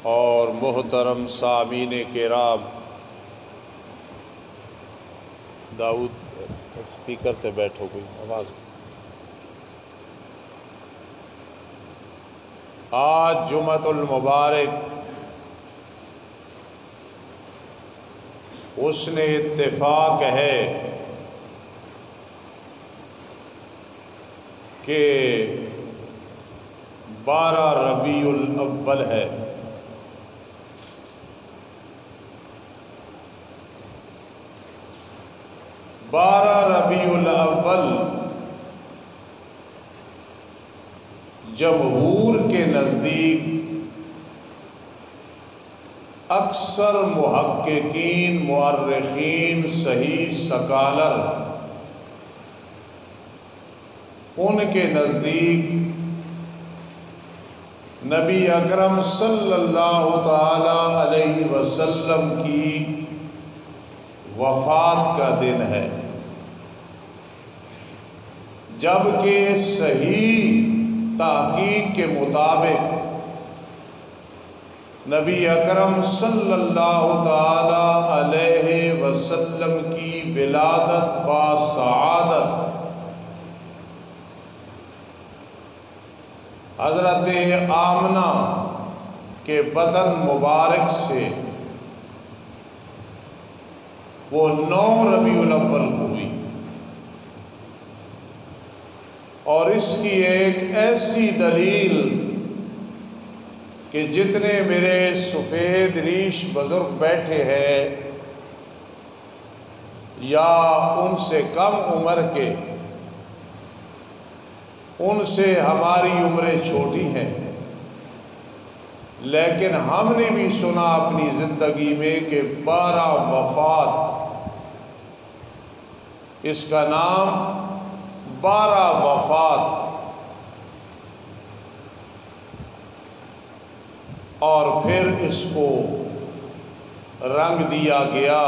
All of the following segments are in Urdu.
اور محترم سامعین کرام، داؤد اسپیکر تے بیٹھو، کوئی آواز۔ آج جمعۃ المبارک حسن اتفاق ہے کہ 12 ربیع الاول ہے۔ ربیع الاول جمہور کے نزدیک اکثر محققین، مورخین، صحیح سکالر، ان کے نزدیک نبی اکرم صلی اللہ تعالی علیہ وسلم کی وفات کا دن ہے، جبکہ صحیح تحقیق کے مطابق نبی اکرم صلی اللہ تعالی علیہ وسلم کی ولادت باسعادت حضرت آمنہ کے بطن مبارک سے وہ 9 ربیع الاول کو ہوئی، اور اس کی ایک ایسی دلیل کہ جتنے میرے سفید ریش بزرگ بیٹھے ہیں یا ان سے کم عمر کے، ان سے ہماری عمریں چھوٹی ہیں، لیکن ہم نے بھی سنا اپنی زندگی میں کہ 12 وفات، اس کا نام 12 وفات، اور پھر اس کو رنگ دیا گیا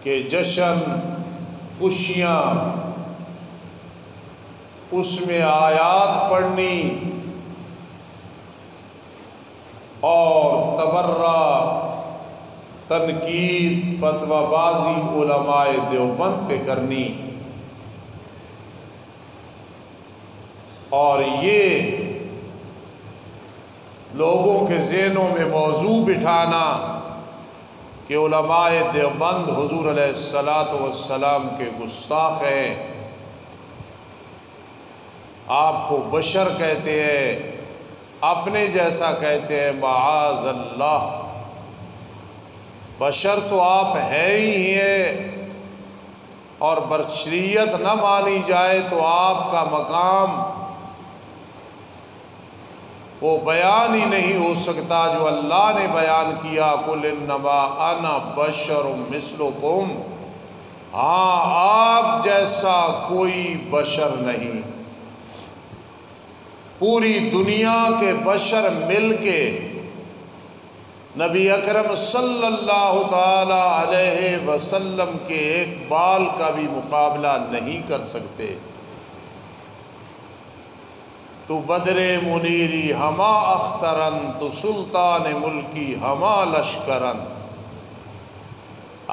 کہ جشن، خوشیاں، اس میں آیات پڑھنی اور تبرہ، تنقید، فتوی بازی علماء دیوبند پہ کرنی، اور یہ لوگوں کے ذہنوں میں موضوع بٹھانا کہ علماء دیوبند حضور علیہ السلام کے گستاخ ہیں، آپ کو بشر کہتے ہیں، اپنے جیسا کہتے ہیں، معاذ اللہ، بشر تو آپ ہیں ہی ہیں، اور بشریت نہ مانی جائے تو آپ کا مقام وہ بیان ہی نہیں ہو سکتا جو اللہ نے بیان کیا، قل انما انا بشر مثلکم، ہاں آپ جیسا کوئی بشر نہیں۔ پوری دنیا کے بشر مل کے نبی اکرم صلی اللہ تعالی علیہ وسلم کے ایک بال کا بھی مقابلہ نہیں کر سکتے۔ تو بدر منیری ہما اخترن، تو سلطان ملکی ہما لشکرن،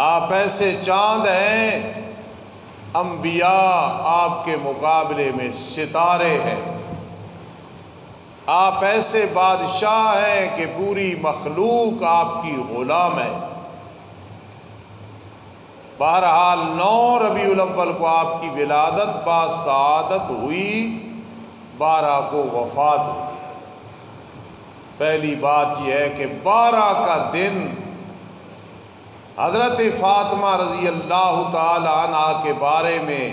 آپ ایسے چاند ہیں، انبیاء آپ کے مقابلے میں ستارے ہیں، آپ ایسے بادشاہ ہیں کہ پوری مخلوق آپ کی غلام ہے۔ بہرحال 9 ربیع الاول کو آپ کی ولادت باسعادت ہوئی، 12 کو وفات ہوئی۔ پہلی بات یہ ہے کہ 12 کا دن حضرت فاطمہ رضی اللہ تعالی عنہ کے بارے میں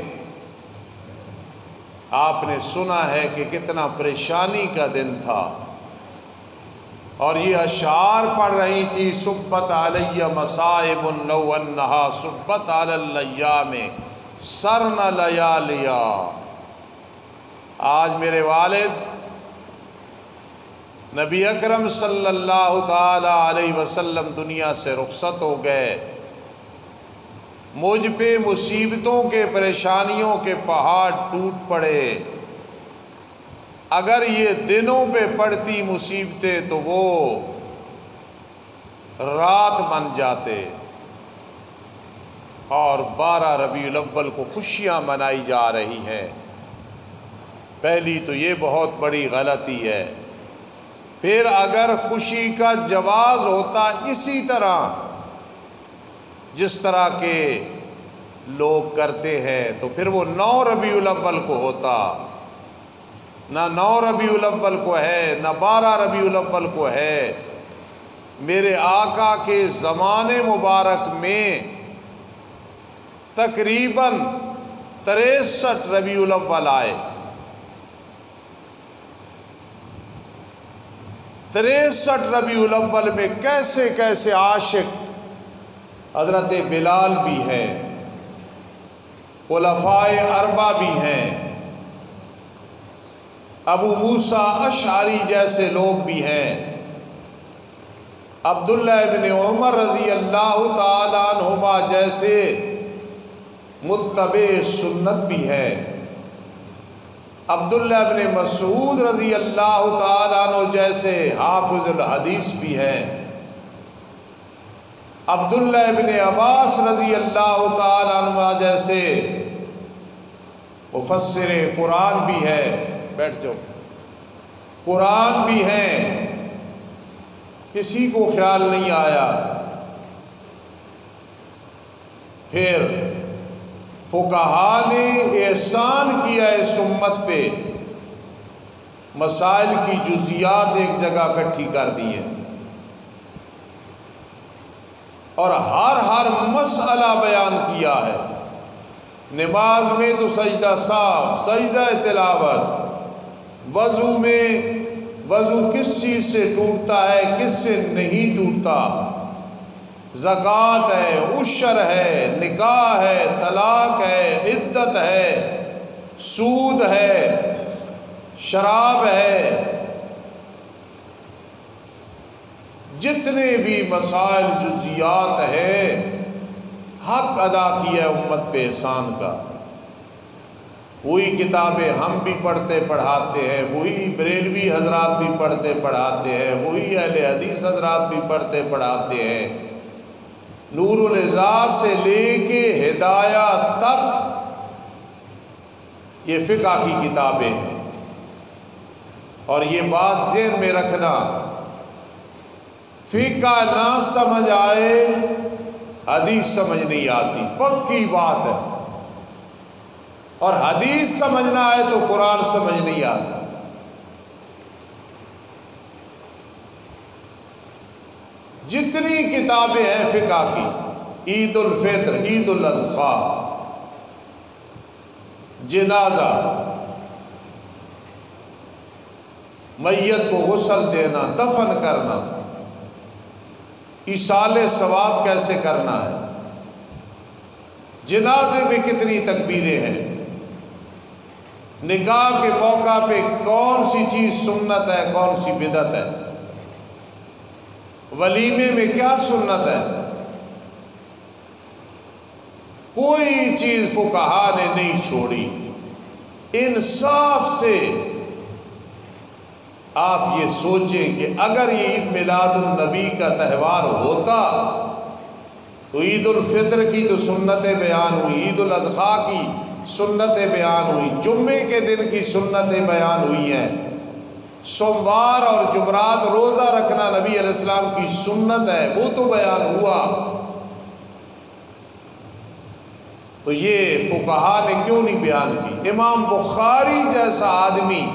آپ نے سنا ہے کہ کتنا پریشانی کا دن تھا، اور یہ اشعار پڑھ رہی تھی، صبت علی مصائب لو انہا صبت علی الیام سرن لیالیا۔ آج میرے والد نبی اکرم صلی اللہ تعالی علیہ وسلم دنیا سے رخصت ہو گئے، مجھ پہ مصیبتوں کے، پریشانیوں کے پہاڑ ٹوٹ پڑے، اگر یہ دنوں پہ پڑتی مصیبتیں تو وہ رات بن جاتے، اور 12 ربیع الاول کو خوشیاں منائی جا رہی ہیں۔ پہلی تو یہ بہت بڑی غلطی ہے۔ پھر اگر خوشی کا جواز ہوتا اسی طرح جس طرح کے لوگ کرتے ہیں تو پھر وہ 9 ربیع الاول کو ہوتا، نہ 9 ربیع الاول کو ہے نہ 12 ربیع الاول کو ہے۔ میرے آقا کے زمانے مبارک میں تقریباً 63 ربیع الاول آئے۔ 63 ربیع الاول میں کیسے کیسے عاشق، حضرت بلال بھی ہیں، خلفائے اربعہ بھی ہیں، ابو موسیٰ اشعری جیسے لوگ بھی ہیں، عبداللہ ابن عمر رضی اللہ تعالیٰ عنہما جیسے متبع سنت بھی ہیں، عبداللہ ابن مسعود رضی اللہ تعالیٰ عنہ جیسے حافظ الحدیث بھی ہیں، عبداللہ ابن عباس رضی اللہ تعالیٰ عنہ جیسے مفسر قرآن بھی ہے، بیٹھ جاؤ، قرآن بھی ہیں، کسی کو خیال نہیں آیا۔ پھر فقہا نے احسان کیا اس امت پہ، مسائل کی جزیات ایک جگہ اکٹھی کر دی ہے، اور ہر مسئلہ بیان کیا ہے۔ نماز میں تو سجدہ صاف، سجدہ تلاوت، وضو میں وضو کس چیز سے ٹوٹتا ہے کس سے نہیں ٹوٹتا، زکوٰۃ ہے، عشر ہے، نکاح ہے، طلاق ہے، عدت ہے، سود ہے، شراب ہے، جتنے بھی مسائل جزیات ہیں حق ادا کیا ہے امت پہ احسان کا۔ وہی کتابیں ہم بھی پڑھتے پڑھاتے ہیں، وہی بریلوی حضرات بھی پڑھتے پڑھاتے ہیں، وہی اہل حدیث حضرات بھی پڑھتے پڑھاتے ہیں۔ نور العزاز سے لے کے ہدایہ تک یہ فقہ کی کتابیں ہیں، اور یہ بات ذہن میں رکھنا، فقہ نہ سمجھ آئے حدیث سمجھ نہیں آتی، پکی بات ہے، اور حدیث سمجھنا آئے تو قرآن سمجھ نہیں آتا۔ جتنی کتابیں ہیں فقہ کی، عید الفطر، عید الاضحیٰ، جنازہ، میت کو غسل دینا، دفن کرنا، ایصال ثواب کیسے کرنا ہے، جنازے میں کتنی تکبیریں ہیں، نکاح کے موقع پہ کون سی چیز سنت ہے کون سی بدعت ہے، ولیمے میں کیا سنت ہے، کوئی چیز فقہا نے نہیں چھوڑی۔ انصاف سے آپ یہ سوچیں کہ اگر یہ عید میلاد النبی کا تہوار ہوتا تو عید الفطر کی تو سنتیں بیان ہوئی، عید الاضحیٰ کی سنتیں بیان ہوئی، جمعے کے دن کی سنتیں بیان ہوئی ہیں، سوموار اور جمعرات روزہ رکھنا نبی علیہ السلام کی سنت ہے، وہ تو بیان ہوا۔ تو یہ فقہا نے کیوں نہیں بیان کی؟ امام بخاری جیسا آدمی،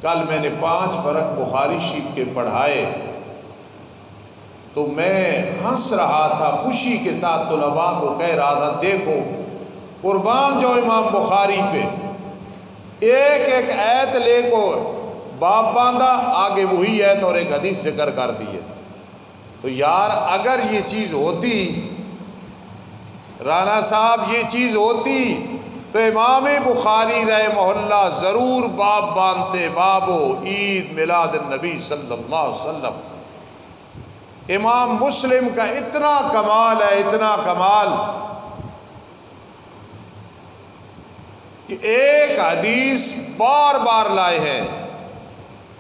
کل میں نے 5 برق بخاری شریف کے پڑھائے تو میں ہنس رہا تھا، خوشی کے ساتھ طلباء کو کہہ رہا تھا، دیکھو قربان جو امام بخاری پہ ایک ایک ایت لے کو باب باندھا، آگے وہی ایت اور ایک حدیث ذکر کر دی ہے۔ تو یار اگر یہ چیز ہوتی، رانا صاحب یہ چیز ہوتی تو امام بخاری رحمہ اللہ ضرور باب باندھتے، بابو عید میلاد النبی صلی اللہ علیہ وسلم۔ امام مسلم کا اتنا کمال ہے، اتنا کمال کہ ایک حدیث بار بار لائے ہیں.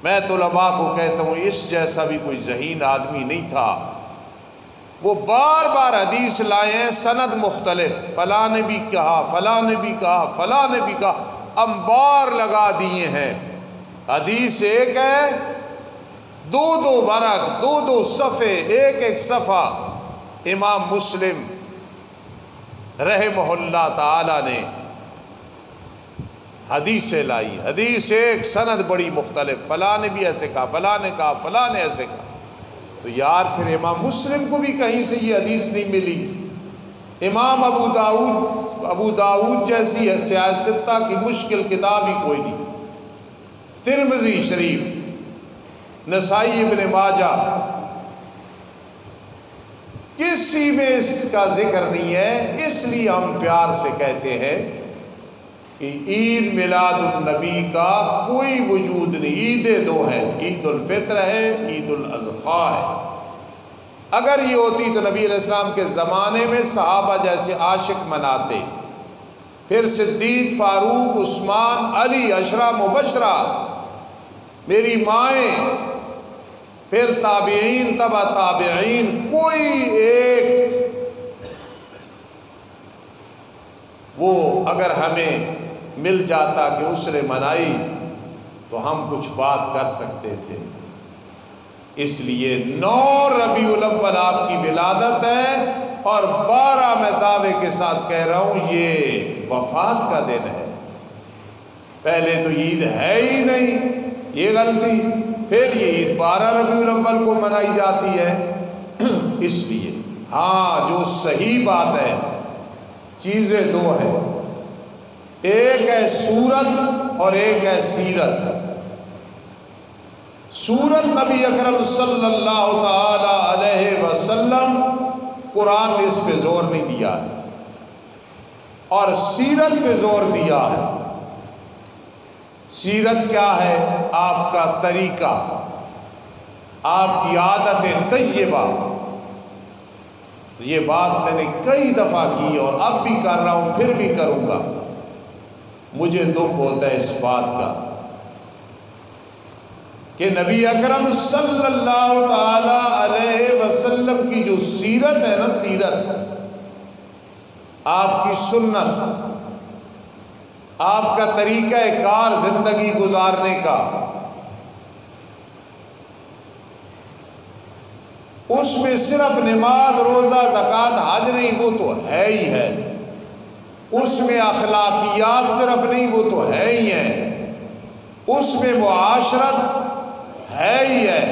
میں طلباء کو کہتا ہوں اس جیسا بھی کوئی ذہین آدمی نہیں تھا. وہ بار بار حدیث لائے ہیں، سند مختلف، فلاں نے بھی کہا، فلاں نے بھی کہا، فلاں نے بھی کہا، انبار لگا دیے ہیں. حدیث ایک ہے، دو دو ورق، دو دو صفحے، ایک ایک صفحہ امام مسلم رحمہ اللہ تعالی نے حدیثیں لائی. حدیث ایک، سند بڑی مختلف، فلاں نے بھی ایسے کہا، فلاں نے کہا، فلاں نے ایسے کہا. تو یار پھر امام مسلم کو بھی کہیں سے یہ حدیث نہیں ملی. امام ابو داؤد جیسی ہے سیاستہ کی مشکل کتاب ہی کوئی نہیں. ترمذی شریف، نسائی ابن ماجہ، کسی میں اس کا ذکر نہیں ہے. اس لیے ہم پیار سے کہتے ہیں کہ عید میلاد النبی کا کوئی وجود نہیں. عیدیں دو ہیں، عید الفطر ہے، عید الاضحیٰ ہے. اگر یہ ہوتی تو نبی علیہ السلام کے زمانے میں صحابہ جیسے عاشق مناتے، پھر صدیق، فاروق، عثمان، علی، عشرہ مبشرہ، میری مائیں، پھر تابعین، تبع تابعین، کوئی ایک وہ اگر ہمیں مل جاتا کہ اس نے منائی تو ہم کچھ بات کر سکتے تھے. اس لیے 9 ربیع الاول آپ کی ولادت ہے، اور 12 میں دعوے کے ساتھ کہہ رہا ہوں یہ وفات کا دن ہے. پہلے تو عید ہے ہی نہیں، یہ غلطی. پھر یہ عید 12 ربیع الاول کو منائی جاتی ہے. اس لیے ہاں جو صحیح بات ہے، چیزیں دو ہیں، ایک ہے سورت اور ایک ہے سیرت. سورت نبی اکرم صلی اللہ تعالی علیہ وسلم، قرآن نے اس پہ زور نہیں دیا ہے، اور سیرت پہ زور دیا ہے. سیرت کیا ہے؟ آپ کا طریقہ، آپ کی عادت طیبہ. یہ بات میں نے کئی دفعہ کی اور اب بھی کر رہا ہوں، پھر بھی کروں گا. مجھے دکھ ہوتا ہے اس بات کا کہ نبی اکرم صلی اللہ تعالی علیہ وسلم کی جو سیرت ہے نا، سیرت، آپ کی سنت، آپ کا طریقہ کار زندگی گزارنے کا، اس میں صرف نماز، روزہ، زکوٰۃ، حج نہیں، وہ تو ہے ہی ہے. اس میں اخلاقیات صرف نہیں، وہ تو ہے ہی ہے. اس میں معاشرت ہے ہی ہے.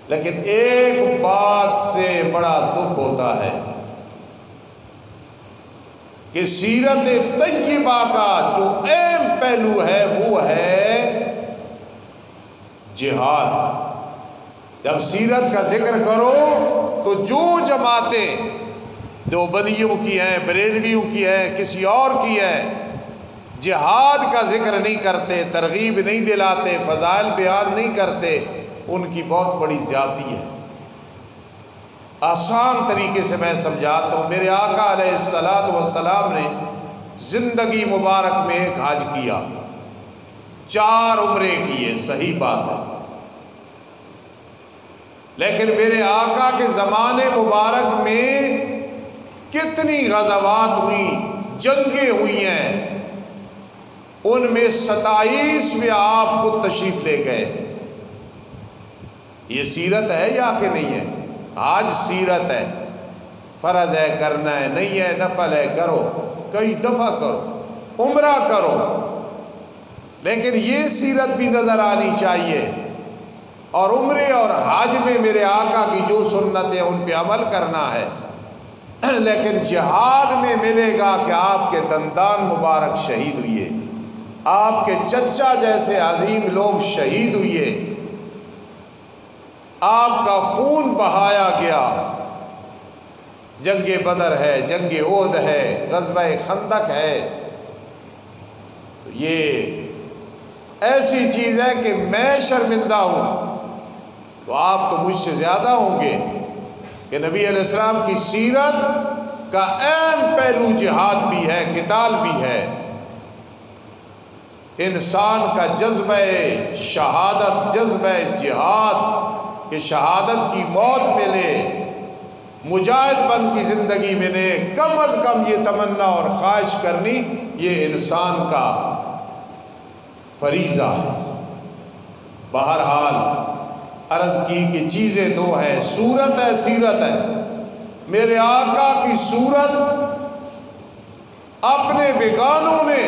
لیکن ایک بات سے بڑا دکھ ہوتا ہے کہ سیرت طیبہ کا جو اہم پہلو ہے وہ ہے جہاد. جب سیرت کا ذکر کرو تو جو جماعتیں دیوبندیوں کی ہیں، بریلویوں کی ہیں، کسی اور کی ہیں، جہاد کا ذکر نہیں کرتے، ترغیب نہیں دلاتے، فضائل بیان نہیں کرتے، ان کی بہت بڑی زیادتی ہے. آسان طریقے سے میں سمجھاتا ہوں. میرے آقا علیہ السلام نے زندگی مبارک میں ایک حج کیا، 4 عمرے کیے، صحیح بات ہے. لیکن میرے آقا کے زمانے مبارک میں کتنی غزوات ہوئی، جنگیں ہوئی ہیں. ان میں 27 میں آپ خود تشریف لے گئے. یہ سیرت ہے یا کہ نہیں ہے؟ آج سیرت ہے، فرض ہے کرنا ہے، نہیں ہے نفل ہے کرو، کئی دفعہ کرو، عمرہ کرو. لیکن یہ سیرت بھی نظر آنی چاہیے. اور عمرے اور حج میں میرے آقا کی جو سنت ہے ان پہ عمل کرنا ہے. لیکن جہاد میں ملے گا کہ آپ کے دندان مبارک شہید ہوئے، آپ کے چچا جیسے عظیم لوگ شہید ہوئے، آپ کا خون بہایا گیا. جنگ بدر ہے، جنگ احد ہے، غزوہ خندق ہے. یہ ایسی چیز ہے کہ میں شرمندہ ہوں تو آپ تو مجھ سے زیادہ ہوں گے کہ نبی علیہ السلام کی سیرت کا اہم پہلو جہاد بھی ہے، قتال بھی ہے. انسان کا جذبہ شہادت، جذبہ جہاد کہ شہادت کی موت ملے، مجاہد بند کی زندگی ملے، کم از کم یہ تمنا اور خواہش کرنی یہ انسان کا فریضہ ہے۔ بہرحال عرض کی کہ چیزیں دو ہیں، صورت ہے، سیرت ہے۔ میرے آقا کی صورت اپنے بیگانوں نے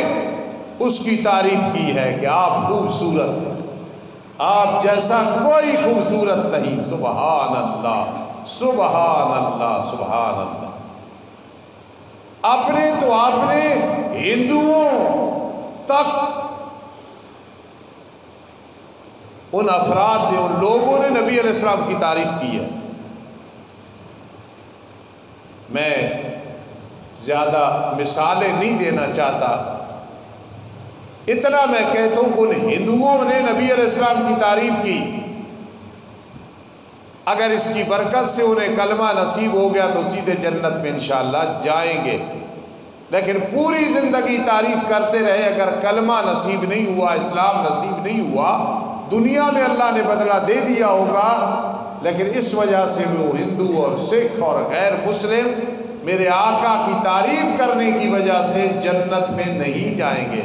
اس کی تعریف کی ہے کہ آپ خوبصورت ہیں، آپ جیسا کوئی خوبصورت نہیں۔ سبحان اللہ، سبحان اللہ، سبحان اللہ۔ اپنے تو آپ نے ہندوؤں تک، ان افراد نے، ان لوگوں نے نبی علیہ السلام کی تعریف کی ہے۔ میں زیادہ مثالیں نہیں دینا چاہتا، اتنا میں کہتا ہوں کہ ان ہندوؤں نے نبی علیہ السلام کی تعریف کی، اگر اس کی برکت سے انہیں کلمہ نصیب ہو گیا تو سیدھے جنت میں انشاءاللہ جائیں گے، لیکن پوری زندگی تعریف کرتے رہے، اگر کلمہ نصیب نہیں ہوا، اسلام نصیب نہیں ہوا، دنیا میں اللہ نے بدلہ دے دیا ہوگا، لیکن اس وجہ سے وہ ہندو اور سکھ اور غیر مسلم میرے آقا کی تعریف کرنے کی وجہ سے جنت میں نہیں جائیں گے۔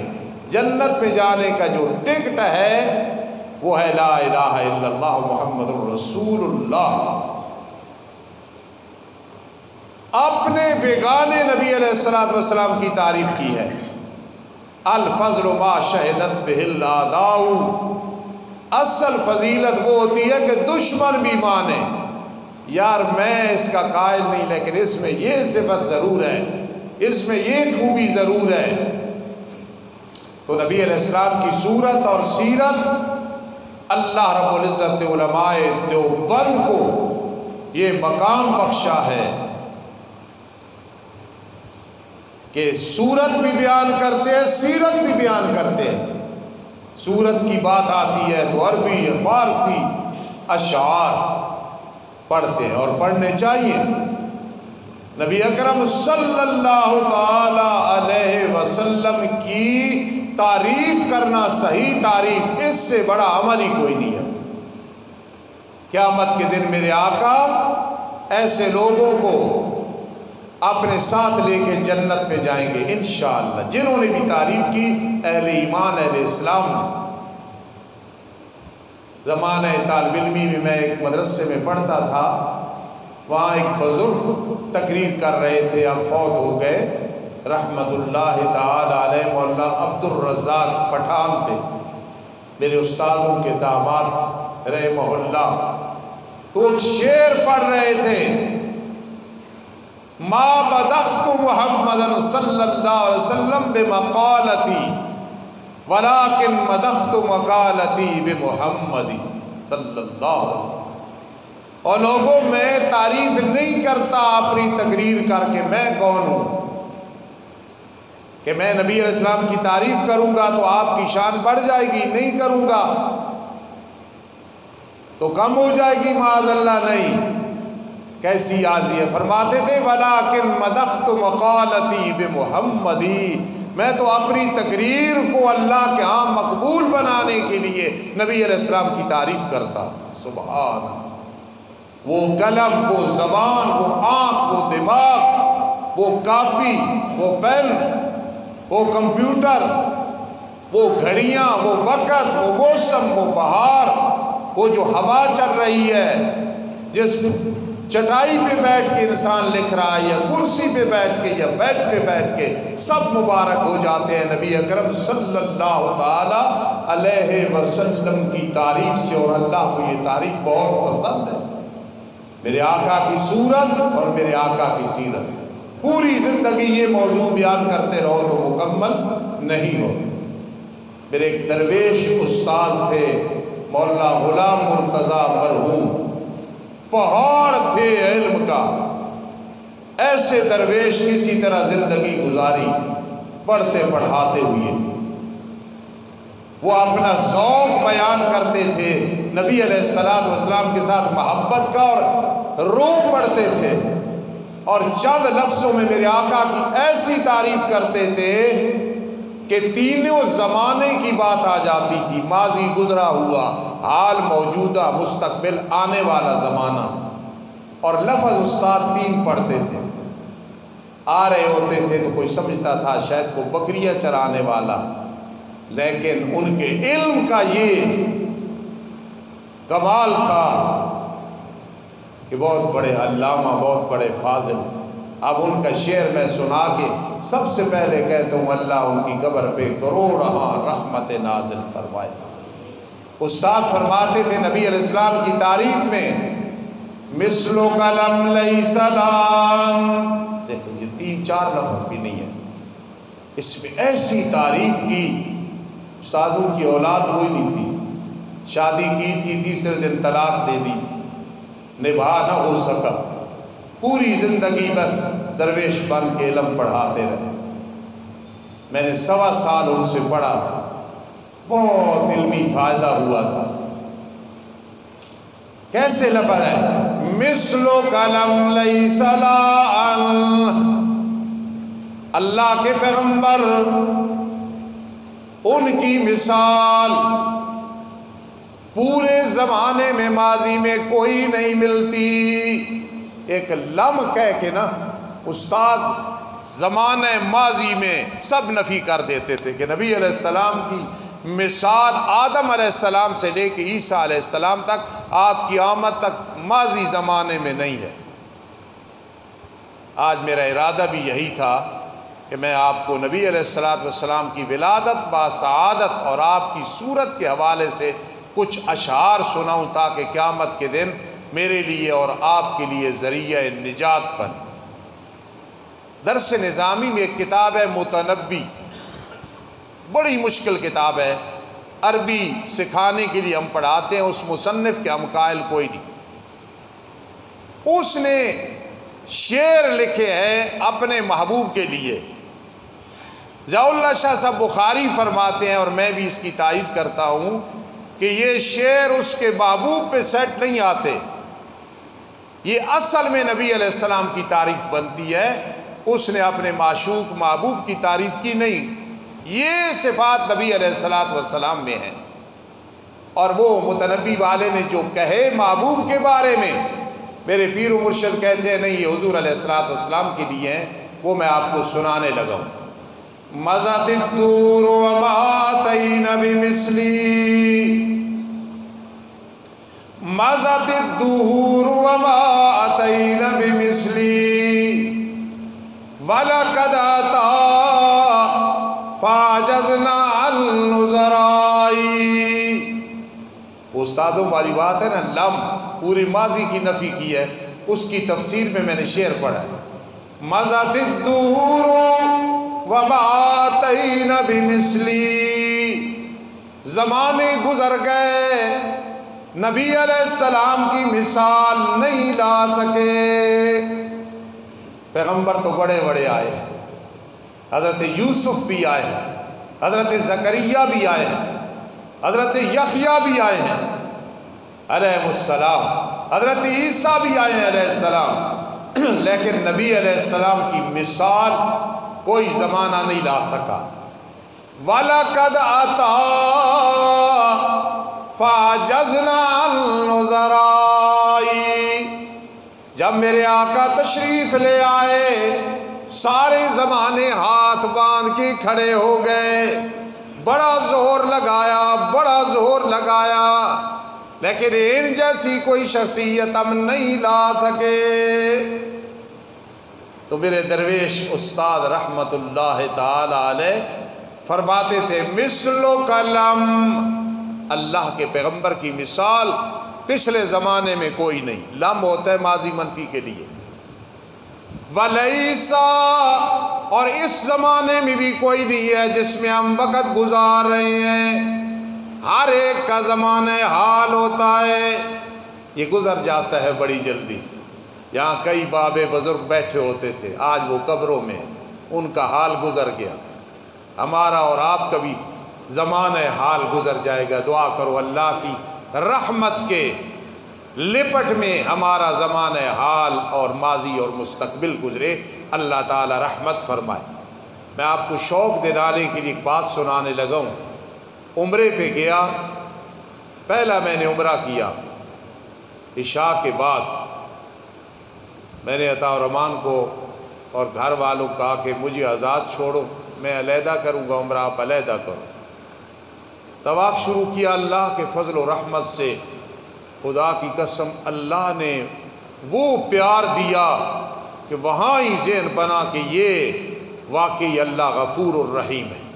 جنت میں جانے کا جو ٹکٹ ہے وہ ہے لا الہ الا اللہ محمد الرسول اللہ۔ اپنے بیگانے نبی علیہ السلام کی تعریف کی ہے۔ الفضل ما شہدت بہ الاعداء، اصل فضیلت وہ ہوتی ہے کہ دشمن بھی مانے، یار میں اس کا قائل نہیں لیکن اس میں یہ صفت ضرور ہے، اس میں یہ خوبی ضرور ہے۔ تو نبی علیہ السلام کی صورت اور سیرت، اللہ رب العزت علماء دیوبند کو یہ مقام بخشا ہے کہ صورت بھی بیان کرتے ہیں، سیرت بھی بیان کرتے ہیں۔ صورت کی بات آتی ہے تو عربی، فارسی اشعار پڑھتے ہیں اور پڑھنے چاہیے۔ نبی اکرم صلی اللہ تعالی علیہ وسلم کی تعریف کرنا، صحیح تعریف، اس سے بڑا عمل ہی کوئی نہیں ہے۔ قیامت کے دن میرے آقا ایسے لوگوں کو اپنے ساتھ لے کے جنت میں جائیں گے انشاءاللہ، جنہوں نے بھی تعریف کی، اہل ایمان، اہل اسلام نے۔ زمانہ طالب علمی میں میں ایک مدرسے میں پڑھتا تھا، وہاں ایک بزرگ تقریر کر رہے تھے، اب فوت ہو گئے، رحمت اللہ تعالی علیہ، مولانا عبد الرزاق پٹھان تھے، میرے استاذوں کے داماد رحمہ اللہ۔ تو ایک شعر پڑھ رہے تھے، ما بدخت محمد صلی اللہ علیہ وسلم بمقالتی ولیکن مدخت مقالتی بمحمدی صلی اللہ علیہ وسلم۔ اور لوگوں، میں تعریف نہیں کرتا اپنی تقریر کر کے میں کون ہوں کہ میں نبی علیہ السلام کی تعریف کروں گا تو آپ کی شان بڑھ جائے گی، نہیں کروں گا تو کم ہو جائے گی، معاذ اللہ۔ نہیں، کیسی عاجزی ہے۔ فرماتے تھے ولیکن مدخت مقالتی بمحمدی، میں تو اپنی تقریر کو اللہ کے ہاں مقبول بنانے کے لیے نبی علیہ السلام کی تعریف کرتا۔ سبحان اللہ۔ وہ قلم، وہ زبان، وہ آنکھ، وہ دماغ، وہ کاپی، وہ پین، وہ کمپیوٹر، وہ گھڑیاں، وہ وقت، وہ موسم، وہ بہار، وہ جو ہوا چل رہی ہے، جس چٹائی پہ بیٹھ کے انسان لکھ رہا ہے یا کرسی پہ بیٹھ کے یا بیڈ پہ بیٹھ کے، سب مبارک ہو جاتے ہیں نبی اکرم صلی اللہ تعالی علیہ وسلم کی تعریف سے، اور اللہ کو یہ تعریف بہت پسند ہے۔ میرے آقا کی صورت اور میرے آقا کی سیرت، پوری زندگی یہ موضوع بیان کرتے رہو تو مکمل نہیں ہوتی۔ میرے ایک درویش استاذ تھے، مولانا غلام مرتضیٰ مرحوم، پہاڑ تھے علم کا، ایسے درویش اسی طرح زندگی گزاری پڑھتے پڑھاتے ہوئے۔ وہ اپنا ذوق بیان کرتے تھے نبی علیہ السلام کے ساتھ محبت کا، اور رو پڑھتے تھے، اور چند لفظوں میں میرے آقا کی ایسی تعریف کرتے تھے کہ تینوں زمانے کی بات آ جاتی تھی، ماضی گزرا ہوا، حال موجودہ، مستقبل آنے والا زمانہ، اور لفظ استاد 3 پڑھتے تھے۔ آ رہے ہوتے تھے تو کوئی سمجھتا تھا شاید کو بکریاں چرانے والا، لیکن ان کے علم کا یہ کمال تھا کہ بہت بڑے علامہ، بہت بڑے فاضل تھے۔ اب ان کا شعر میں سنا کے سب سے پہلے کہتا ہوں اللہ ان کی قبر پہ کروڑہا رحمت نازل فرمائے۔ استاد فرماتے تھے نبی علیہ السلام کی تعریف میں مثل کلم لیس لام، دیکھو یہ 3-4 لفظ بھی نہیں ہے، اس میں ایسی تعریف کی۔ استاذوں کی اولاد کوئی نہیں تھی، شادی کی تھی، تیسرے دن طلاق دے دی تھی، نبھا نہ ہو سکا، پوری زندگی بس درویش بن کے علم پڑھاتے رہے۔ میں نے 1.25 سال ان سے پڑھا تھا، بہت علمی فائدہ ہوا تھا۔ کیسے لفظ ہے مثل کلم لیس لام، اللہ کے پیغمبر ان کی مثال پورے زمانے میں ماضی میں کوئی نہیں ملتی۔ ایک لم کہہ کے نا استاد زمانہ ماضی میں سب نفی کر دیتے تھے کہ نبی علیہ السلام کی مثال آدم علیہ السلام سے لے کے عیسیٰ علیہ السلام تک، آپ کی آمد تک ماضی زمانے میں نہیں ہے۔ آج میرا ارادہ بھی یہی تھا کہ میں آپ کو نبی علیہ السلام کی ولادت باسعادت اور آپ کی صورت کے حوالے سے کچھ اشعار سناؤں تاکہ قیامت کے دن میرے لیے اور آپ کے لیے ذریعہ نجات بن۔ درس نظامی میں ایک کتاب ہے متنبی، بڑی مشکل کتاب ہے، عربی سکھانے کے لیے ہم پڑھاتے ہیں، اس مصنف کے ہم قائل کوئی نہیں۔ اس نے شعر لکھے ہیں اپنے محبوب کے لیے۔ ضیاء اللہ شاہ صاحب بخاری فرماتے ہیں، اور میں بھی اس کی تائید کرتا ہوں، کہ یہ شعر اس کے محبوب پہ سیٹ نہیں آتے، یہ اصل میں نبی علیہ السلام کی تعریف بنتی ہے، اس نے اپنے معشوق محبوب کی تعریف کی نہیں۔ یہ صفات نبی علیہ السلام میں ہیں، اور وہ متنبی والے نے جو کہے محبوب کے بارے میں، میرے پیر و مرشد کہتے ہیں نہیں یہ حضور علیہ السلام کے لیے ہیں، وہ میں آپ کو سنانے لگا ہوں۔ مزت الدور وما اتین بمثلی، مزت الدور وما اتین بمثلی، وَلَقَدْ أَتَى فَعَجَزْنَا عَنْ نُظَرَائِي۔ استادوں والی بات ہے نا، لم پوری ماضی کی نفی کی ہے، اس کی تفسیر میں نے شعر پڑھا ہے۔ مَزَتِ الدُّهُورُ وَمَا أَتَيْنَ بِمِثْلِي، زمانے گزر گئے، نبی علیہ السلام کی مثال نہیں لا سکے۔ پیغمبر تو بڑے بڑے آئے ہیں، حضرت یوسف بھی آئے ہیں، حضرت زکریا بھی آئے ہیں، حضرت یحییٰ بھی آئے ہیں علیہ السلام، حضرت عیسیٰ بھی آئے ہیں علیہ السلام، لیکن نبی علیہ السلام کی مثال کوئی زمانہ نہیں لا سکا۔ وَلَقَدْ أَتَى فَعَجَزْنَا عَنْ نُظَرَائِي، جب میرے آقا تشریف لے آئے سارے زمانے ہاتھ باندھ کے کھڑے ہو گئے، بڑا زور لگایا، بڑا زور لگایا، لیکن ان جیسی کوئی شخصیت ہم نہیں لا سکے۔ تو میرے درویش استاد رحمت اللہ تعالی علیہ فرماتے تھے مثل کلم، اللہ کے پیغمبر کی مثال پچھلے زمانے میں کوئی نہیں، لم ہوتا ہے ماضی منفی کے لیے، ولیسا، اور اس زمانے میں بھی کوئی نہیں ہے جس میں ہم وقت گزار رہے ہیں۔ ہر ایک کا زمانہ حال ہوتا ہے، یہ گزر جاتا ہے بڑی جلدی۔ یہاں کئی بابے بزرگ بیٹھے ہوتے تھے، آج وہ قبروں میں، ان کا حال گزر گیا، ہمارا اور آپ کا بھی زمانہ حال گزر جائے گا۔ دعا کرو اللہ کی رحمت کے لپٹ میں ہمارا زمانہ حال اور ماضی اور مستقبل گزرے، اللہ تعالی رحمت فرمائے۔ میں آپ کو شوق دلانے کے لیے ایک بات سنانے لگا ہوں۔ عمرے پہ گیا، پہلا میں نے عمرہ کیا، عشاء کے بعد میں نے عطا الرحمن کو اور گھر والوں کو کہا کہ مجھے آزاد چھوڑو، میں علیحدہ کروں گا عمرہ، آپ علیحدہ کرو۔ طواف شروع کیا، اللہ کے فضل و رحمت سے خدا کی قسم اللہ نے وہ پیار دیا کہ وہاں ہی ذہن بنا کہ یہ واقعی اللہ غفور الرحیم ہے۔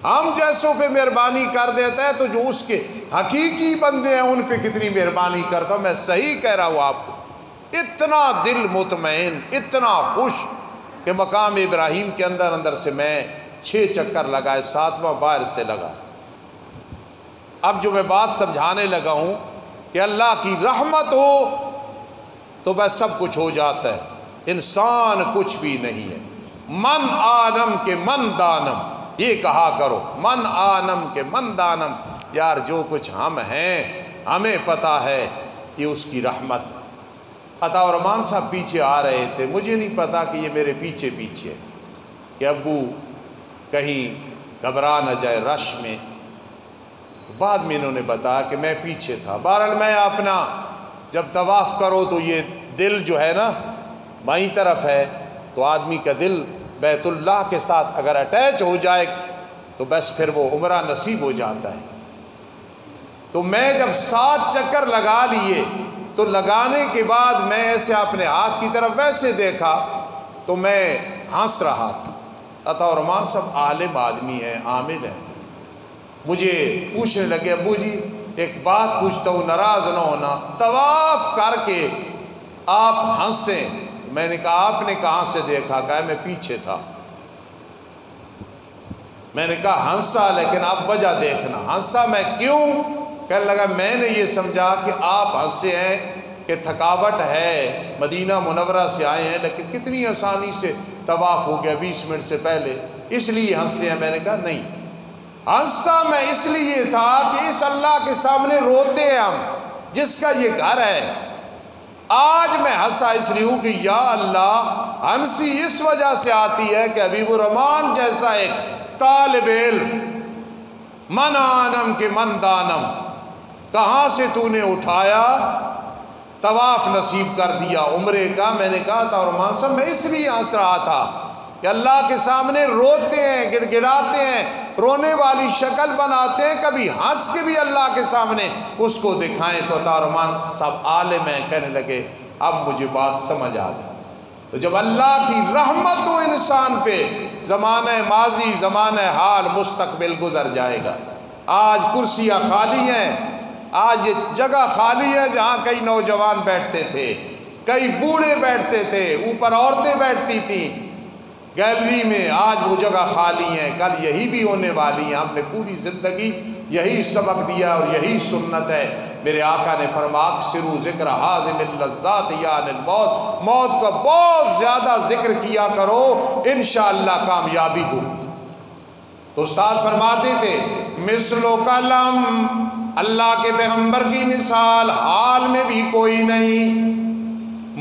ہم جیسوں پہ مہربانی کر دیتا ہے تو جو اس کے حقیقی بندے ہیں ان پہ کتنی مہربانی کرتا ہوں۔ میں صحیح کہہ رہا ہوں آپ کو، اتنا دل مطمئن، اتنا خوش کہ مقام ابراہیم کے اندر سے میں 6 چکر لگائے، 7واں باہر سے لگا۔ اب جو میں بات سمجھانے لگا ہوں کہ اللہ کی رحمت ہو تو بس سب کچھ ہو جاتا ہے، انسان کچھ بھی نہیں ہے۔ من آنم کے من دانم، یہ کہا کرو، من آنم کے من دانم، یار جو کچھ ہم ہیں ہمیں پتا ہے یہ اس کی رحمت ہے۔ عطا الرحمن صاحب پیچھے آ رہے تھے، مجھے نہیں پتا کہ یہ میرے پیچھے پیچھے کہ ابو کہیں گھبرا نہ جائے رش میں، تو بعد میں انہوں نے بتایا کہ میں پیچھے تھا۔ بہرحال میں اپنا جب طواف کرو تو یہ دل جو ہے نا بائیں طرف ہے، تو آدمی کا دل بیت اللہ کے ساتھ اگر اٹیچ ہو جائے تو بس پھر وہ عمرہ نصیب ہو جاتا ہے۔ تو میں جب 7 چکر لگا لیے تو لگانے کے بعد میں ایسے اپنے ہاتھ کی طرف ویسے دیکھا تو میں ہنس رہا تھا۔ عطا الرحمن صاحب عالم آدمی ہیں، عامل ہیں، مجھے پوچھنے لگے ابو جی ایک بات پوچھتا ہوں، ناراض نہ ہونا، طواف کر کے آپ ہنسیں؟ میں نے کہا آپ نے کہاں سے دیکھا؟ کہا میں پیچھے تھا۔ میں نے کہا ہنسا لیکن آپ وجہ دیکھنا۔ ہنسا میں کیوں؟ کہنے لگا میں نے یہ سمجھا کہ آپ ہنسے ہیں کہ تھکاوٹ ہے، مدینہ منورہ سے آئے ہیں لیکن کتنی آسانی سے طواف ہو گیا 20 منٹ سے پہلے، اس لیے ہنسے ہیں۔ میں نے کہا نہیں، ہنسا میں اس لیے تھا کہ اس اللہ کے سامنے روتے ہیں ہم جس کا یہ گھر ہے۔ آج میں ہنسا اس لیے ہوں کہ یا اللہ، ہنسی اس وجہ سے آتی ہے کہ حبیب الرحمان جیسا ایک طالب علم، من آنم کے من دانم، کہاں سے تو نے اٹھایا، طواف نصیب کر دیا عمرے کا۔ میں نے کہا تھا الرحمان صاحب میں اس لیے ہنس رہا تھا کہ اللہ کے سامنے روتے ہیں، گڑ گڑاتے ہیں، رونے والی شکل بناتے ہیں، کبھی ہنس کے بھی اللہ کے سامنے اس کو دکھائیں۔ تو عطا الرحمن صاحب عالم ہیں، کہنے لگے اب مجھے بات سمجھ آ گئی۔ تو جب اللہ کی رحمت ہو انسان پہ، زمانہ ماضی، زمانہ حال، مستقبل گزر جائے گا۔ آج کرسیاں خالی ہیں، آج یہ جگہ خالی ہے جہاں کئی نوجوان بیٹھتے تھے، کئی بوڑھے بیٹھتے تھے، اوپر عورتیں بیٹھتی تھیں گیلری میں، آج وہ جگہ خالی ہیں، کل یہی بھی ہونے والی ہیں۔ ہم نے پوری زندگی یہی سبق دیا اور یہی سنت ہے۔ میرے آقا نے فرمایا اکثروا ذکر حازم اللذات یعن الموت، موت کا بہت زیادہ ذکر کیا کرو، انشاءاللہ کامیابی ہوگی۔ تو استاد فرماتے تھے مثل و کلم، اللہ کے پیغمبر کی مثال حال میں بھی کوئی نہیں،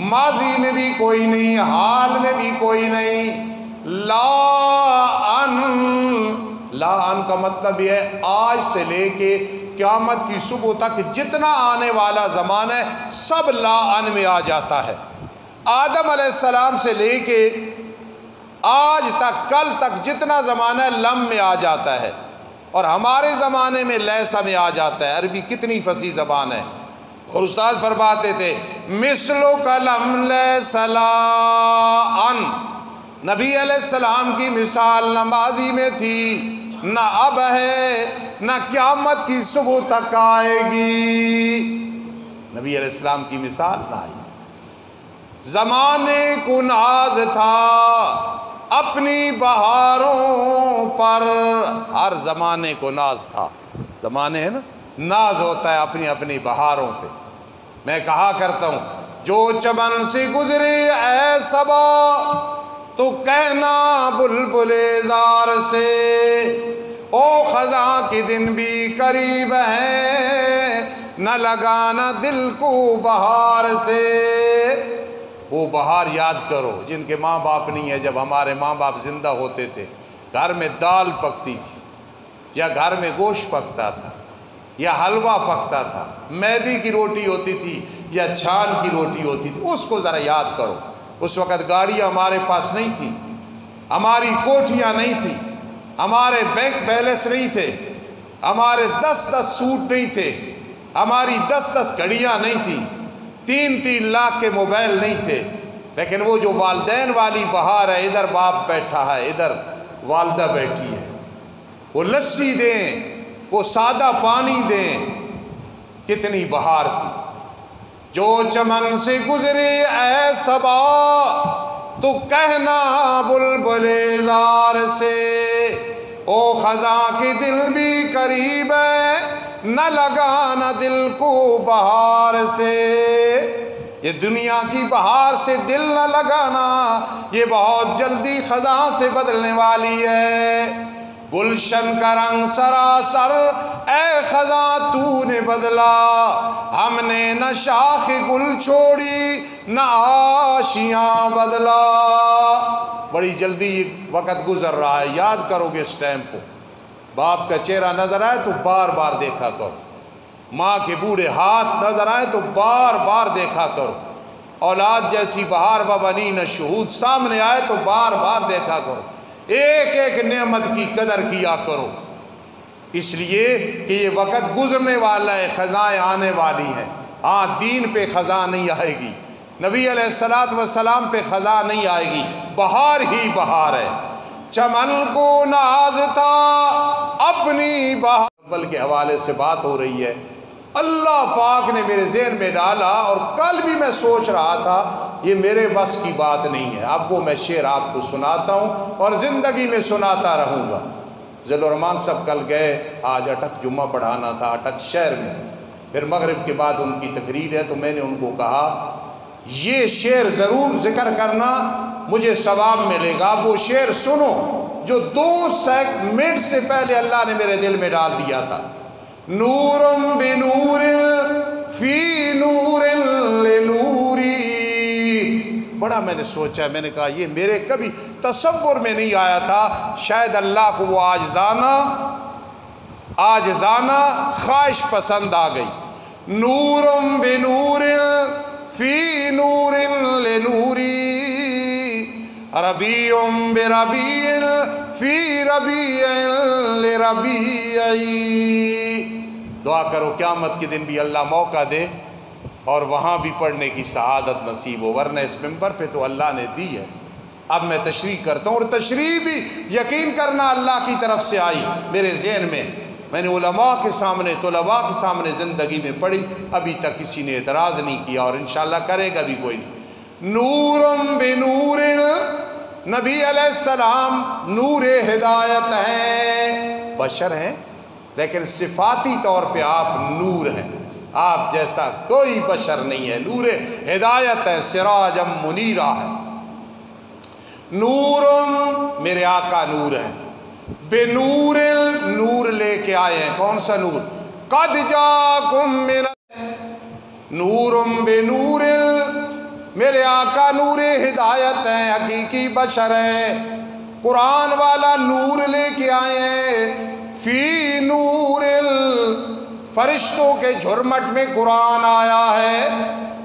ماضی میں بھی کوئی نہیں، حال میں بھی کوئی نہیں۔ لا ان کا مطلب یہ ہے آج سے لے کے قیامت کی صبح تک جتنا آنے والا زمانہ ہے سب لا ان میں آ جاتا ہے۔ آدم علیہ السلام سے لے کے آج تک، کل تک جتنا زمانہ ہے لم میں آ جاتا ہے، اور ہمارے زمانے میں لیسا میں آ جاتا ہے۔ عربی کتنی فصیح زبان ہے۔ اور استاد فرماتے تھے مثل و کلم لیس لا ان، نبی علیہ السلام کی مثال نہ ماضی میں تھی، نہ اب ہے، نہ قیامت کی صبح تک آئے گی۔ نبی علیہ السلام کی مثال نہ آئی۔ زمانے کو ناز تھا اپنی بہاروں پر، ہر زمانے کو ناز تھا، زمانے ہے نا، ناز ہوتا ہے اپنی اپنی بہاروں پہ۔ میں کہا کرتا ہوں جو چمن سے گزرے اے صبا تو کہنا بلبل زار سے، او خزاں کے دن بھی قریب ہیں نہ لگانا دل کو بہار سے۔ وہ بہار یاد کرو جن کے ماں باپ نہیں ہے. جب ہمارے ماں باپ زندہ ہوتے تھے گھر میں دال پکتی تھی یا گھر میں گوشت پکتا تھا یا حلوہ پکتا تھا, میدے کی روٹی ہوتی تھی یا چھان کی روٹی ہوتی تھی, اس کو ذرا یاد کرو. اس وقت گاڑیاں ہمارے پاس نہیں تھی, ہماری کوٹھیاں نہیں تھی, ہمارے بینک بیلنس نہیں تھے, ہمارے 10 سوٹ نہیں تھے, ہماری 10 گھڑیاں نہیں تھیں, 3 لاکھ کے موبائل نہیں تھے. لیکن وہ جو والدین والی بہار ہے, ادھر باپ بیٹھا ہے, ادھر والدہ بیٹھی ہے, وہ لسی دیں, وہ سادہ پانی دیں, کتنی بہار تھی. جو چمن سے گزرے اے صبا تو کہنا بلبل زار سے, او خزاں کے دل بھی قریب ہے نہ لگانا دل کو بہار سے. یہ دنیا کی بہار سے دل نہ لگانا, یہ بہت جلدی خزاں سے بدلنے والی ہے. گلشن کا رنگ سراسر اے خزاں تو نے بدلا, ہم نے نہ شاخ گل چھوڑی نہ آشیاں بدلا. بڑی جلدی وقت گزر رہا ہے, یاد کرو گے اس ٹائم کو. باپ کا چہرہ نظر آئے تو بار بار دیکھا کرو, ماں کے بوڑھے ہاتھ نظر آئے تو بار بار دیکھا کرو, اولاد جیسی بہار و بنین شہود سامنے آئے تو بار بار دیکھا کرو. ایک ایک نعمت کی قدر کیا کرو, اس لیے کہ یہ وقت گزرنے والا ہے, خزائیں آنے والی ہیں. ہاں دین پہ خزاں نہیں آئے گی, نبی علیہ السلام پہ خزاں نہیں آئے گی, بہار ہی بہار ہے. چمن کو ناز تھا اپنی بہار کے حوالے سے بات ہو رہی ہے. اللہ پاک نے میرے ذہن میں ڈالا, اور کل بھی میں سوچ رہا تھا یہ میرے بس کی بات نہیں ہے. اب وہ میں شعر آپ کو سناتا ہوں اور زندگی میں سناتا رہوں گا. ذیل الرحمان صاحب کل گئے, آج اٹک جمعہ پڑھانا تھا اٹک شہر میں, پھر مغرب کے بعد ان کی تقریر ہے, تو میں نے ان کو کہا یہ شعر ضرور ذکر کرنا, مجھے ثواب ملے گا. وہ شعر سنو جو 2 منٹ سے پہلے اللہ نے میرے دل میں ڈال دیا تھا. نورم بنور فی نور لنوری. بڑا میں نے سوچا, میں نے کہا یہ میرے کبھی تصور میں نہیں آیا تھا. شاید اللہ کو وہ آجزانہ خواہش پسند آ گئی. نورم بنور فی نور لنوری, ربیع بربیع فی ربیع لربیعی. دعا کرو قیامت کے دن بھی اللہ موقع دے اور وہاں بھی پڑھنے کی سعادت نصیب ہو, ورنہ اس منبر پہ تو اللہ نے دی ہے. اب میں تشریح کرتا ہوں, اور تشریح بھی یقین کرنا اللہ کی طرف سے آئی میرے ذہن میں. میں نے علماء کے سامنے, طلباء کے سامنے زندگی میں پڑھی, ابھی تک کسی نے اعتراض نہیں کیا, اور انشاءاللہ کرے گا بھی کوئی نہیں. نورم بنور, نبی علیہ السلام نور ہدایت ہیں, بشر ہیں لیکن صفاتی طور پہ آپ نور ہیں. آپ جیسا کوئی بشر نہیں ہے, نور ہدایت ہے, سراجم منیرہ ہے. نورم میرے آقا نور ہیں, بے نور نور لے کے آئے ہیں. کون سا نور؟ قد جاکم من نورم بے نور, میرے آقا نور ہدایت ہیں, حقیقی بشر ہیں. قرآن والا نور لے کے آئے ہیں. فی نور, فرشتوں کے جھرمٹ میں قرآن آیا ہے.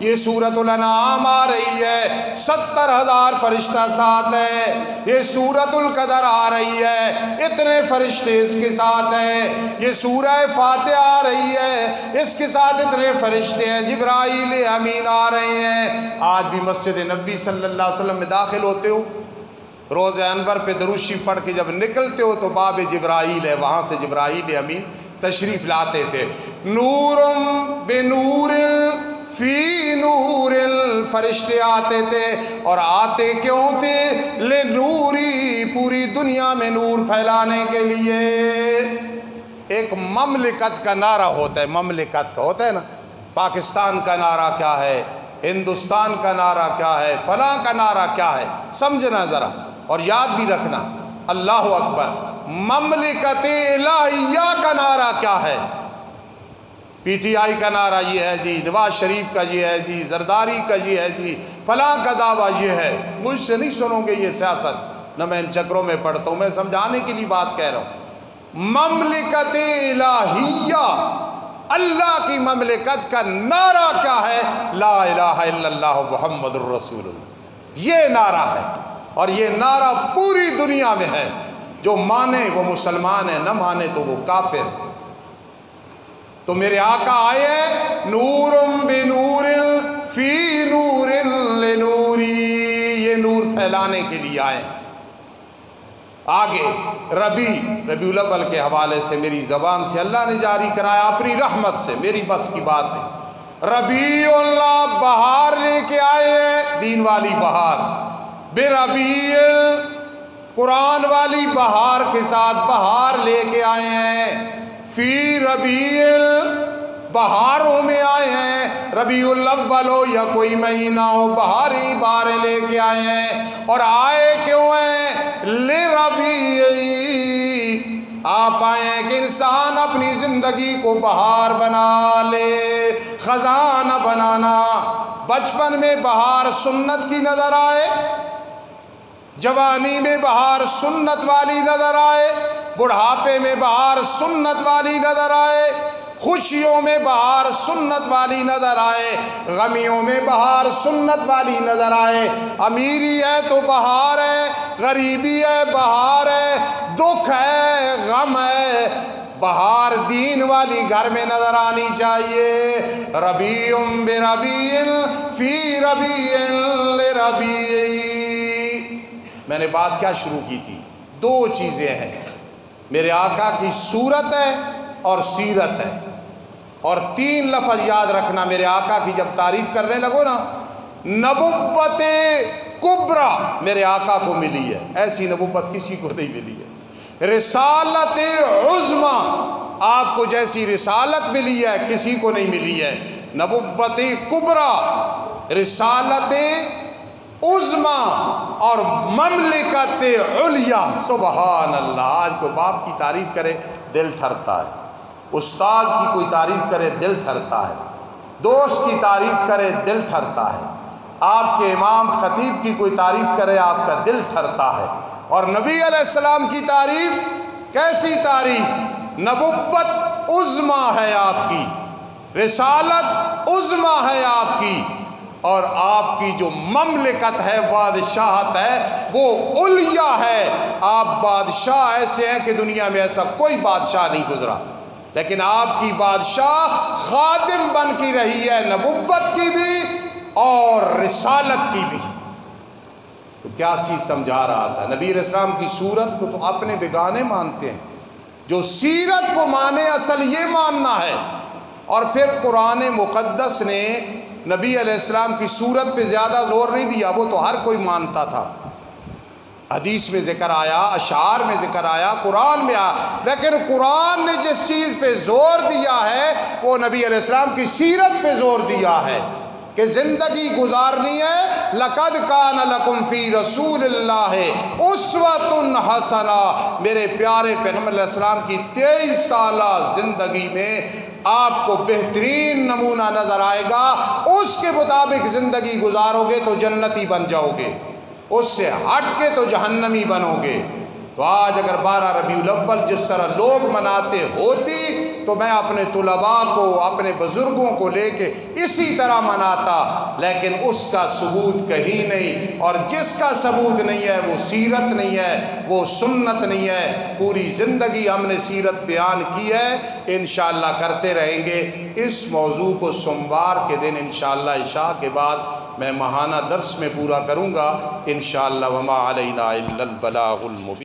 یہ سورۃ الانعام آ رہی ہے, 70,000 فرشتہ ساتھ ہے. یہ سورۃ القدر آ رہی ہے, اتنے فرشتے اس کے ساتھ ہیں. یہ سورہ فاتحہ آ رہی ہے, اس کے ساتھ اتنے فرشتے ہیں. جبرائیل امین آ رہے ہیں. آج بھی مسجد نبوی صلی اللہ علیہ وسلم میں داخل ہوتے ہو, روز انور پہ درود شریف پڑھ کے جب نکلتے ہو تو باب جبرائیل ہے, وہاں سے جبرائیل امین تشریف لاتے تھے. نورم بنور فی نور, فرشتے آتے تھے, اور آتے کیوں تھے؟ لنوری, پوری دنیا میں نور پھیلانے کے لیے. ایک مملکت کا نعرہ ہوتا ہے, مملکت کا ہوتا ہے نا, پاکستان کا نعرہ کیا ہے, ہندوستان کا نعرہ کیا ہے, فلاں کا نعرہ کیا ہے, سمجھنا ذرا اور یاد بھی رکھنا. اللہ اکبر. مملکت الہیہ کا نعرہ کیا ہے؟ پی ٹی آئی کا نعرہ یہ ہے جی, نواز شریف کا یہ ہے جی, زرداری کا یہ ہے جی, فلاں کا دعویٰ یہ ہے، مجھ سے نہیں سنو گے یہ سیاست، نہ میں ان چکروں میں پڑھتا ہوں، میں سمجھانے کے لیے بات کہہ رہا ہوں۔ مملکت الہیہ، اللہ کی مملکت کا نعرہ کیا ہے؟ لا الہ الا اللہ محمد الرسول اللہ، یہ نعرہ ہے، اور یہ نعرہ پوری دنیا میں ہے۔ جو مانے وہ مسلمان ہے، نہ مانے تو وہ کافر ہے۔ تو میرے آقا آئے ہیں نور بنور فی نور لنوری، یہ نور پھیلانے کے لیے آئے ہیں۔ آگے ربیع الاول کے حوالے سے میری زبان سے اللہ نے جاری کرایا اپنی رحمت سے، میری بس کی بات نہیں۔ ربیع اللہ بہار لے کے آئے ہیں، دین والی بہار، بربیع قرآن والی بہار کے ساتھ بہار لے کے آئے ہیں۔ فی ربیع بہاروں میں آئے ہیں، ربیع الاول ہو یا کوئی مہینہ ہو، بہاری بہاریں لے کے آئے ہیں۔ اور آئے کیوں ہیں؟ لربیع، آپ آئے ہیں کہ انسان اپنی زندگی کو بہار بنا لے، خزانہ بنانا۔ بچپن میں بہار سنت کی نظر آئے، جوانی میں بہار سنت والی نظر آئے، بڑھاپے میں بہار سنت والی نظر آئے، خوشیوں میں بہار سنت والی نظر آئے، غمیوں میں بہار سنت والی نظر آئے۔ امیری ہے تو بہار ہے، غریبی ہے بہار ہے، دکھ ہے غم ہے، بہار دین والی گھر میں نظر آنی چاہیے۔ ربیع بربیع فی ربیع لربیع۔ میں نے بات کیا شروع کی تھی؟ دو چیزیں ہیں، میرے آقا کی صورت ہے اور سیرت ہے، اور تین لفظ یاد رکھنا میرے آقا کی جب تعریف کرنے لگو نا، نبوت کبریٰ میرے آقا کو ملی ہے، ایسی نبوت کسی کو نہیں ملی ہے۔ رسالت عظمیٰ، آپ کو جیسی رسالت ملی ہے کسی کو نہیں ملی ہے۔ نبوت کبریٰ، رسالت عظمیٰ اور مملکت علیٰ۔ سبحان اللہ! آج کوئی باپ کی تعریف کرے دل ٹھرتا ہے، استاد کی کوئی تعریف کرے دل ٹھرتا ہے، دوست کی تعریف کرے دل ٹھرتا ہے، آپ کے امام خطیب کی کوئی تعریف کرے آپ کا دل ٹھرتا ہے۔ اور نبی علیہ السلام کی تعریف، کیسی تعریف؟ نبوت عظمیٰ ہے آپ کی، رسالت عظمیٰ ہے آپ کی، اور آپ کی جو مملکت ہے، بادشاہت ہے، وہ علیٰ ہے۔ آپ بادشاہ ایسے ہیں کہ دنیا میں ایسا کوئی بادشاہ نہیں گزرا، لیکن آپ کی بادشاہ خادم بن کی رہی ہے، نبوت کی بھی اور رسالت کی بھی۔ تو کیا چیز سمجھا رہا تھا؟ نبی علیہ السلام کی صورت کو تو اپنے بیگانے مانتے ہیں، جو سیرت کو مانے اصل یہ ماننا ہے۔ اور پھر قرآن مقدس نے نبی علیہ السلام کی صورت پہ زیادہ زور نہیں دیا، وہ تو ہر کوئی مانتا تھا، حدیث میں ذکر آیا، اشعار میں ذکر آیا، قرآن میں آیا، لیکن قرآن نے جس چیز پہ زور دیا ہے وہ نبی علیہ السلام کی سیرت پہ زور دیا ہے کہ زندگی گزارنی ہے۔ لَقَدْ كَانَ لَكُمْ فِي رَسُولِ اللَّهِ أُسْوَةٌ حَسَنَةٌ، میرے پیارے پیغمبر علیہ السلام کی 23 سالہ زندگی میں آپ کو بہترین نمونہ نظر آئے گا، اس کے مطابق زندگی گزارو گے تو جنتی بن جاؤ گے، اس سے ہٹ کے تو جہنمی بنو گے۔ تو آج اگر 12 ربیع الاول جس طرح لوگ مناتے ہوتی تو میں اپنے طلباء کو، اپنے بزرگوں کو لے کے اسی طرح مناتا، لیکن اس کا ثبوت کہیں نہیں، اور جس کا ثبوت نہیں ہے وہ سیرت نہیں ہے، وہ سنت نہیں ہے۔ پوری زندگی ہم نے سیرت بیان کی ہے، انشاءاللہ کرتے رہیں گے۔ اس موضوع کو سوموار کے دن انشاءاللہ عشاء کے بعد میں ماہانہ درس میں پورا کروں گا انشاءاللہ۔ وما علینا الا البلاغ المبین۔